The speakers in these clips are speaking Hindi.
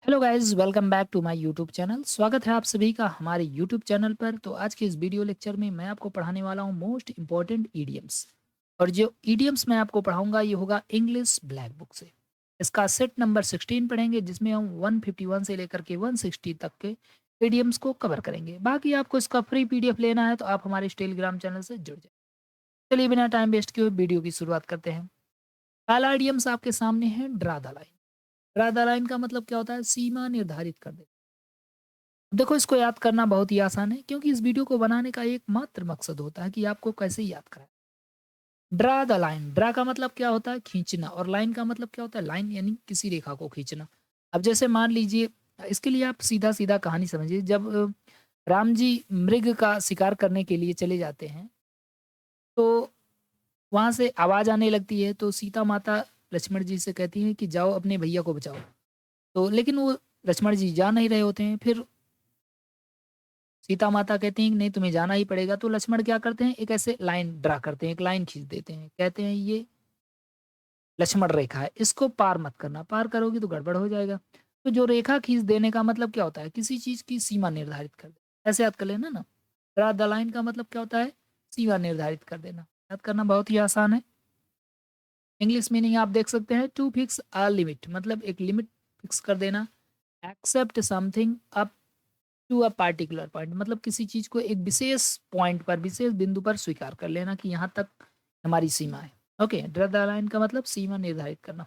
Hello guys, welcome back to my YouTube channel. स्वागत है आप सभी का हमारे यूट्यूब चैनल पर। तो आज के इस वीडियो लेक्चर में मैं आपको पढ़ाने वाला हूँ मोस्ट इम्पॉर्टेंट ईडियम्स। और जो ईडियम्स मैं आपको पढ़ाऊंगा ये होगा इंग्लिश ब्लैक बुक से। इसका सेट नंबर 16 पढ़ेंगे, जिसमें हम 151 से लेकर के 160 तक के ईडियम्स को कवर करेंगे। बाकी आपको इसका फ्री पीडीएफ लेना है तो आप हमारे इस टेलीग्राम चैनल से जुड़ जाए। चलिए बिना टाइम वेस्ट किए हुए वीडियो की शुरुआत करते हैं। पहला ईडियम्स आपके सामने है draw the line. Draw the line का मतलब क्या होता है? सीमा निर्धारित कर दे। देखो, इसको याद करना बहुत ही आसान है, क्योंकि इस वीडियो को बनाने का एकमात्र मकसद होता है कि आपको कैसे याद कराएं। ड्रा द लाइन, ड्रा का मतलब क्या होता है? खींचना। और लाइन का मतलब क्या होता है? लाइन यानी किसी रेखा को खींचना। अब जैसे मान लीजिए, इसके लिए आप सीधा सीधा कहानी समझिए। जब राम जी मृग का शिकार करने के लिए चले जाते हैं, तो वहां से आवाज आने लगती है, तो सीता माता लक्ष्मण जी से कहती है कि जाओ अपने भैया को बचाओ। तो लेकिन वो लक्ष्मण जी जा नहीं रहे होते हैं। फिर सीता माता कहती हैं कि नहीं, तुम्हें जाना ही पड़ेगा। तो लक्ष्मण क्या करते हैं? एक ऐसे लाइन ड्रा करते हैं, एक लाइन खींच देते हैं। कहते हैं ये लक्ष्मण रेखा है, इसको पार मत करना, पार करोगी तो गड़बड़ हो जाएगा। तो जो रेखा खींच देने का मतलब क्या होता है? किसी चीज की सीमा निर्धारित कर दे। ऐसे याद कर लेना ना। ड्रा द लाइन का मतलब क्या होता है? सीमा निर्धारित कर देना। याद करना बहुत ही आसान है। इंग्लिश मीनिंग आप देख सकते हैं, टू फिक्स अ लिमिट, मतलब एक लिमिट फिक्स कर देना। Accept something up to a particular point, मतलब किसी चीज को एक विशेष पॉइंट पर, विशेष बिंदु पर स्वीकार कर लेना कि यहाँ तक हमारी सीमा है। ओके, ड्रा द लाइन का मतलब सीमा निर्धारित करना।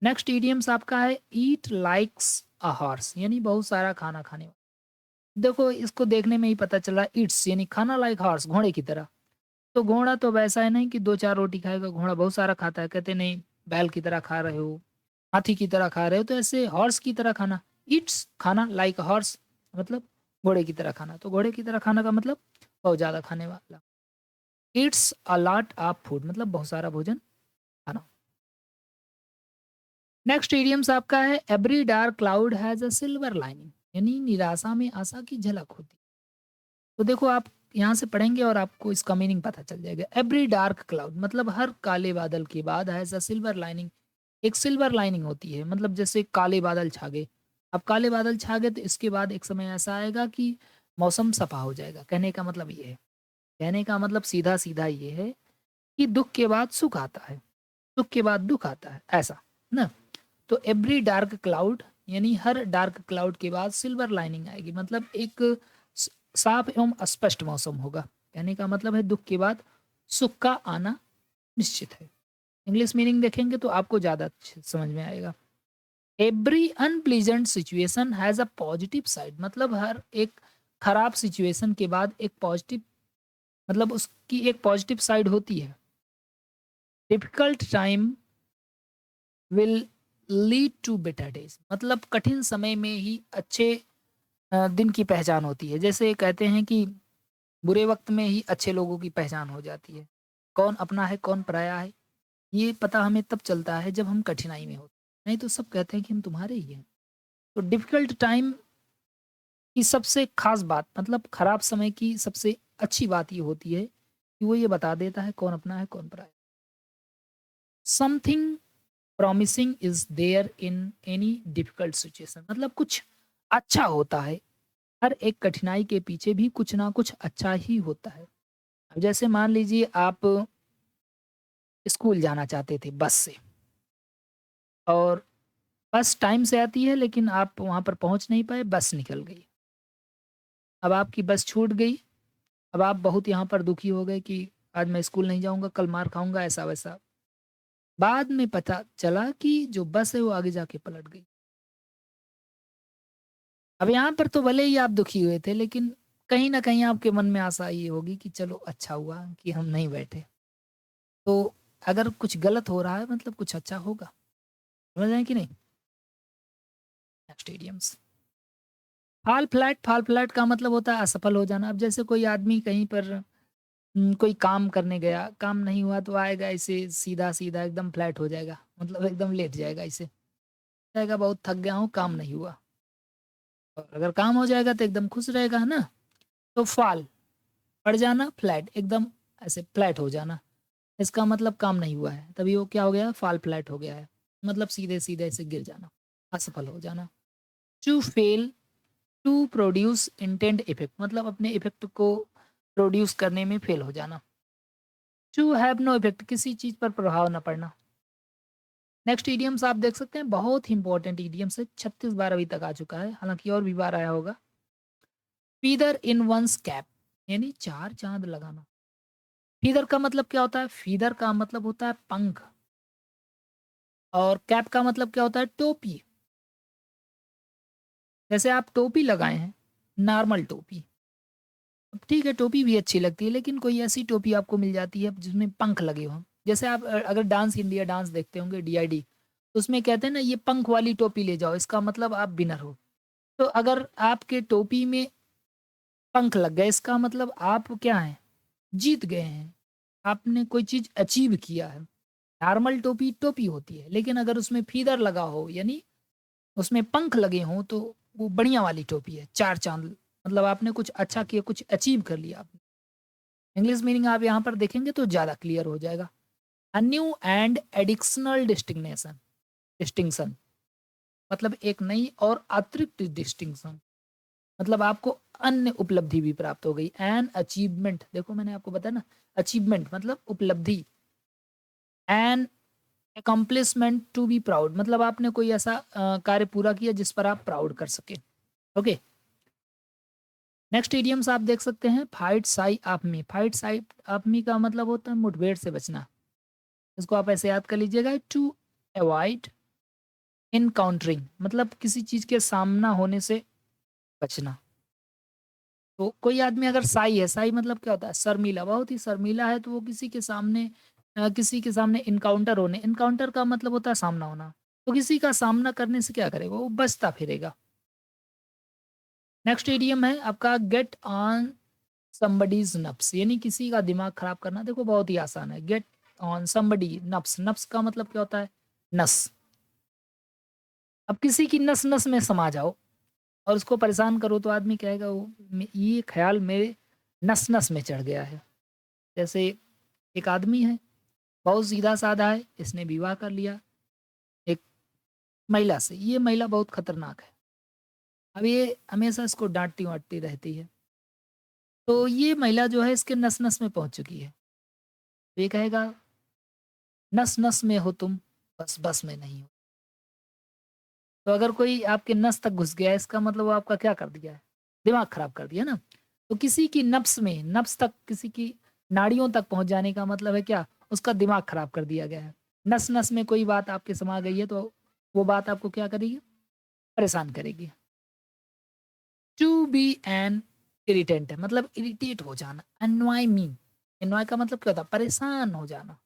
नेक्स्ट इडियम्स आपका है ईट लाइक्स अ हॉर्स, यानी बहुत सारा खाना खाने वाला। देखो, इसको देखने में ही पता चल रहा है, ईट्स यानी खाना, लाइक हॉर्स घोड़े की तरह। तो घोड़ा तो वैसा है नहीं कि दो चार रोटी खाएगा, घोड़ा बहुत सारा खाता है। कहते नहीं, बैल की तरह खा रहे हो, हाथी की तरह खा रहे हो, तो ऐसे हॉर्स की तरह खाना। ईट्स खाना, लाइक हॉर्स मतलब घोड़े की तरह खाना। तो घोड़े की तरह खाना का मतलब बहुत ज्यादा खाने वाला। Yeats a lot of food मतलब बहुत सारा भोजन खाना। नेक्स्ट इडियम्स आपका है every dark cloud has a silver lining, यानी निराशा में आशा की झलक होती है। तो देखो, आप यहाँ से पढ़ेंगे और आपको इसका मीनिंग पता चल जाएगा। एवरी डार्क क्लाउड मतलब हर काले बादल के बाद हैज अ सिल्वर लाइनिंग, एक सिल्वर लाइनिंग होती है। मतलब जैसे काले बादल छा गए, अब काले बादल छा गए तो इसके बाद एक समय ऐसा आएगा कि मौसम सफा हो जाएगा। कहने का मतलब ये है, कहने का मतलब सीधा सीधा ये है कि दुख के बाद सुख आता है, सुख के बाद दुख आता है, ऐसा ना। तो एवरी डार्क क्लाउड यानी हर डार्क क्लाउड के बाद सिल्वर लाइनिंग आएगी, मतलब एक साफ एवं स्पष्ट मौसम होगा। कहने का मतलब है दुख के बाद सुख का आना निश्चित है। इंग्लिश मीनिंग देखेंगे तो आपको ज्यादा अच्छे समझ में आएगा। Every unpleasant situation has a positive side, मतलब हर एक खराब सिचुएशन के बाद एक पॉजिटिव, मतलब उसकी एक पॉजिटिव साइड होती है। Difficult time will lead to better days, मतलब कठिन समय में ही अच्छे दिन की पहचान होती है। जैसे कहते हैं कि बुरे वक्त में ही अच्छे लोगों की पहचान हो जाती है। कौन अपना है कौन पराया है, ये पता हमें तब चलता है जब हम कठिनाई में होते हैं। नहीं तो सब कहते हैं कि हम तुम्हारे ही हैं। तो डिफिकल्ट टाइम की सबसे खास बात, मतलब खराब समय की सबसे अच्छी बात ये होती है कि वो ये बता देता है कौन अपना है कौन पराया। Something promising is there in any difficult situation, मतलब कुछ अच्छा होता है। हर एक कठिनाई के पीछे भी कुछ ना कुछ अच्छा ही होता है। अब जैसे मान लीजिए, आप स्कूल जाना चाहते थे बस से, और बस टाइम से आती है लेकिन आप वहां पर पहुंच नहीं पाए, बस निकल गई। अब आपकी बस छूट गई। अब आप बहुत यहाँ पर दुखी हो गए कि आज मैं स्कूल नहीं जाऊंगा, कल मार खाऊंगा, ऐसा वैसा। बाद में पता चला कि जो बस है वो आगे जाके पलट गई। अब यहाँ पर तो भले ही आप दुखी हुए थे, लेकिन कहीं ना कहीं आपके मन में आशा ये होगी कि चलो अच्छा हुआ कि हम नहीं बैठे। तो अगर कुछ गलत हो रहा है मतलब कुछ अच्छा होगा। समझ रहे हैं कि नहीं? Stadiums fall flat, fall flat का मतलब होता है असफल हो जाना। अब जैसे कोई आदमी कहीं पर कोई काम करने गया, काम नहीं हुआ तो आएगा ऐसे सीधा सीधा एकदम फ्लैट हो जाएगा, मतलब एकदम लेट जाएगा ऐसे, जाएगा बहुत थक गया हूँ, काम नहीं हुआ। और अगर काम हो जाएगा तो एकदम खुश रहेगा, है ना। तो फॉल पड़ जाना, फ्लैट एकदम ऐसे फ्लैट हो जाना, इसका मतलब काम नहीं हुआ है, तभी वो क्या हो गया? फॉल फ्लैट हो गया है। मतलब सीधे सीधे ऐसे गिर जाना, असफल हो जाना। To fail to produce intended effect, मतलब अपने इफेक्ट को प्रोड्यूस करने में फेल हो जाना। टू हैव नो इफेक्ट, किसी चीज पर प्रभाव न पड़ना। नेक्स्ट ईडियम्स आप देख सकते हैं, बहुत ही इंपॉर्टेंट ईडियम्स है, 36 बार अभी तक आ चुका है, हालांकि और भी बार आया होगा। फीदर इन वंस कैप, यानी चार चांद लगाना। फीदर का मतलब क्या होता है? फीदर का मतलब होता है पंख, और कैप का मतलब क्या होता है? टोपी। जैसे आप टोपी लगाए हैं, नॉर्मल टोपी, अब ठीक है टोपी भी अच्छी लगती है, लेकिन कोई ऐसी टोपी आपको मिल जाती है जिसमें पंख लगे हों। जैसे आप अगर डांस इंडिया डांस देखते होंगे, डीआईडी, उसमें कहते हैं ना ये पंख वाली टोपी ले जाओ, इसका मतलब आप विनर हो। तो अगर आपके टोपी में पंख लग गए, इसका मतलब आप क्या हैं? जीत गए हैं, आपने कोई चीज अचीव किया है। नॉर्मल टोपी टोपी होती है, लेकिन अगर उसमें फीदर लगा हो, यानी उसमें पंख लगे हों, तो वो बढ़िया वाली टोपी है, चार चांद, मतलब आपने कुछ अच्छा किया, कुछ अचीव कर लिया आपने। इंग्लिश मीनिंग आप यहाँ पर देखेंगे तो ज़्यादा क्लियर हो जाएगा। A new and additional distinction, distinction, मतलब एक नई और अतिरिक्त डिस्टिंक्शन, मतलब आपको अन्य उपलब्धि भी प्राप्त हो गई। एन अचीवमेंट, देखो मैंने आपको बताया ना, अचीवमेंट मतलब उपलब्धि। An accomplishment to be proud, मतलब आपने कोई ऐसा कार्य पूरा किया जिस पर आप प्राउड कर सके। ओके, नेक्स्ट इडियम्स आप देख सकते हैं, fight sigh of me. Fight sigh of me का मतलब होता है मुठभेड़ से बचना। इसको आप ऐसे याद कर लीजिएगा, टू अवॉइड इनकाउंटरिंग, मतलब किसी चीज के सामना होने से बचना। तो कोई आदमी अगर साई है, साई मतलब क्या होता है? शर्मीला, बहुत ही शर्मीला है, तो वो किसी के सामने इनकाउंटर होने, इनकाउंटर का मतलब होता है सामना होना, तो किसी का सामना करने से क्या करेगा? वो बचता फिरेगा। नेक्स्ट इडियम है आपका, गेट ऑन समबडीज नफ्स, यानी किसी का दिमाग खराब करना। देखो बहुत ही आसान है, गेट ऑन समबडी नफ्स, नफ्स का मतलब क्या होता है? नस। अब किसी की नस नस में समा जाओ और उसको परेशान करो, तो आदमी कहेगा वो ये ख्याल मेरे नस नस में चढ़ गया है। जैसे एक आदमी है, बहुत सीधा साधा है, इसने विवाह कर लिया एक महिला से, ये महिला बहुत खतरनाक है। अब ये हमेशा इसको डांटती वाटती रहती है, तो ये महिला जो है इसके नस नस में पहुंच चुकी है। तो ये कहेगा नस नस में हो तुम, बस बस में नहीं हो। तो अगर कोई आपके नस तक घुस गया है, इसका मतलब वो आपका क्या कर दिया है? दिमाग खराब कर दिया ना। तो किसी की नफ्स में, नफ्स तक, किसी की नाड़ियों तक पहुंच जाने का मतलब है क्या? उसका दिमाग खराब कर दिया गया है। नस नस में कोई बात आपके समा गई है, तो वो बात आपको क्या करेगी? परेशान करेगी। टू बी एन इरिटेंट है, मतलब इरिटेट हो जाना। अनवाई मीन, एनवाय का मतलब क्या होता है? परेशान हो जाना।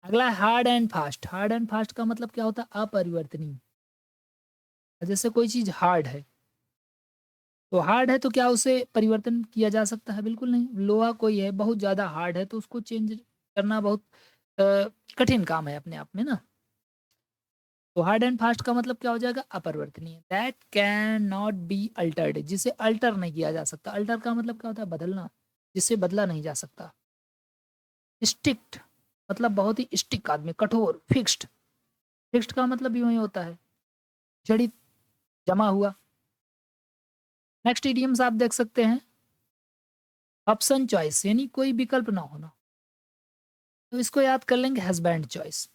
अगला है hard and fast. Hard and fast का मतलब क्या होता है? अपरिवर्तनीय। जैसे कोई चीज हार्ड है, तो हार्ड है तो क्या उसे परिवर्तन किया जा सकता है? बिल्कुल नहीं। लोहा कोई है बहुत ज्यादा हार्ड है, तो उसको चेंज करना बहुत अ, कठिन काम है अपने आप में ना। तो हार्ड एंड फास्ट का मतलब क्या हो जाएगा? अपरिवर्तनीय। That can not be altered, जिसे अल्टर नहीं किया जा सकता। अल्टर का मतलब क्या होता है? बदलना, जिसे बदला नहीं जा सकता। स्टिक्ट, मतलब बहुत ही स्टिक आदमी, कठोर, फिक्स्ड। फिक्स्ड का मतलब यूं ही होता है जड़ित, जमा हुआ। नेक्स्ट इडियम्स आप देख सकते हैं, ऑप्शन चॉइस, यानी कोई विकल्प ना होना। तो इसको याद कर लेंगे, हस्बैंड चॉइस।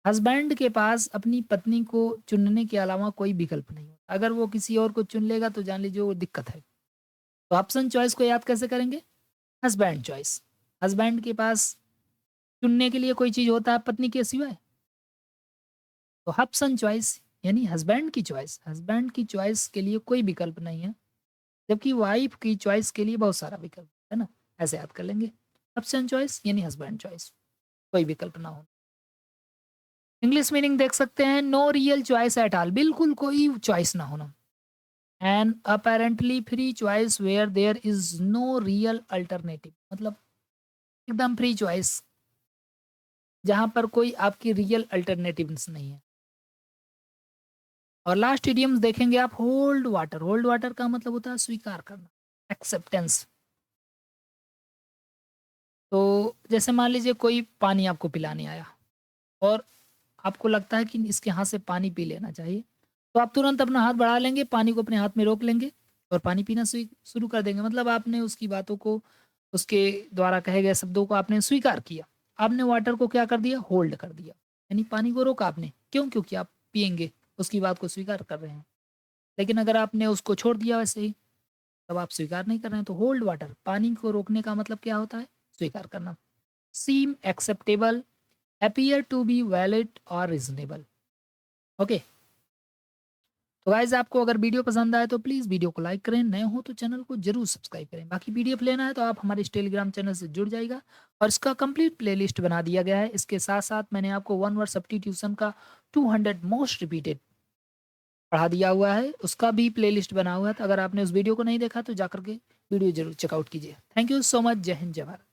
हस्बैंड के पास अपनी पत्नी को चुनने के अलावा कोई विकल्प नहीं होता। अगर वो किसी और को चुन लेगा तो जान लीजिए वो दिक्कत है। तो ऑप्शन चॉइस को याद कैसे करेंगे? Husband choice. हस्बैंड के पास चुनने के लिए कोई चीज होता है पत्नी के सिवाय? तो ऑप्शन चॉइस यानी हस्बैंड की चॉइस। हस्बैंड की चॉइस के लिए कोई विकल्प नहीं है, जबकि वाइफ की चॉइस के लिए बहुत सारा विकल्प है ना। ऐसे याद कर लेंगे, ऑप्शन चॉइस यानी हस्बैंड चॉइस, कोई विकल्प ना हो। इंग्लिश मीनिंग देख सकते हैं, no real choice at all, बिल्कुल कोई चॉइस ना होना। An apparently free choice where there is no real alternative, मतलब एकदम फ्री चॉइस जहां पर कोई आपकी रियल अल्टरनेटिव्स नहीं है। और लास्ट इडियम्स देखेंगे आप, होल्ड वाटर। होल्ड वाटर का मतलब होता है स्वीकार करना, एक्सेप्टेंस। तो जैसे मान लीजिए कोई पानी आपको पिलाने आया और आपको लगता है कि इसके हाथ से पानी पी लेना चाहिए, तो आप तुरंत अपना हाथ बढ़ा लेंगे, पानी को अपने हाथ में रोक लेंगे और पानी पीना शुरू कर देंगे। मतलब आपने उसकी बातों को, उसके द्वारा कहे गए शब्दों को आपने स्वीकार किया। आपने वाटर को क्या कर दिया? होल्ड कर दिया, यानी पानी को रोका आपने। क्यों? क्योंकि आप पिएँगे, उसकी बात को स्वीकार कर रहे हैं। लेकिन अगर आपने उसको छोड़ दिया वैसे ही, तब आप स्वीकार नहीं कर रहे हैं। तो होल्ड वाटर, पानी को रोकने का मतलब क्या होता है? स्वीकार करना। Seem acceptable, appear to be valid और रीज़नेबल। ओके। तो गाइज़ आपको अगर वीडियो पसंद आए तो प्लीज़ वीडियो को लाइक करें, नए हो तो चैनल को ज़रूर सब्सक्राइब करें। बाकी पीडीएफ लेना है तो आप हमारे इस टेलीग्राम चैनल से जुड़ जाइएगा और इसका कंप्लीट प्लेलिस्ट बना दिया गया है। इसके साथ-साथ मैंने आपको वन वर्ड सब्स्टिट्यूशन का 200 मोस्ट रिपीटेड पढ़ा दिया हुआ है, उसका भी प्लेलिस्ट बना हुआ है। तो अगर आपने उस वीडियो को नहीं देखा तो जाकर के वीडियो ज़रूर चेकआउट कीजिए। Thank you so much. जय हिंद, जय भारत।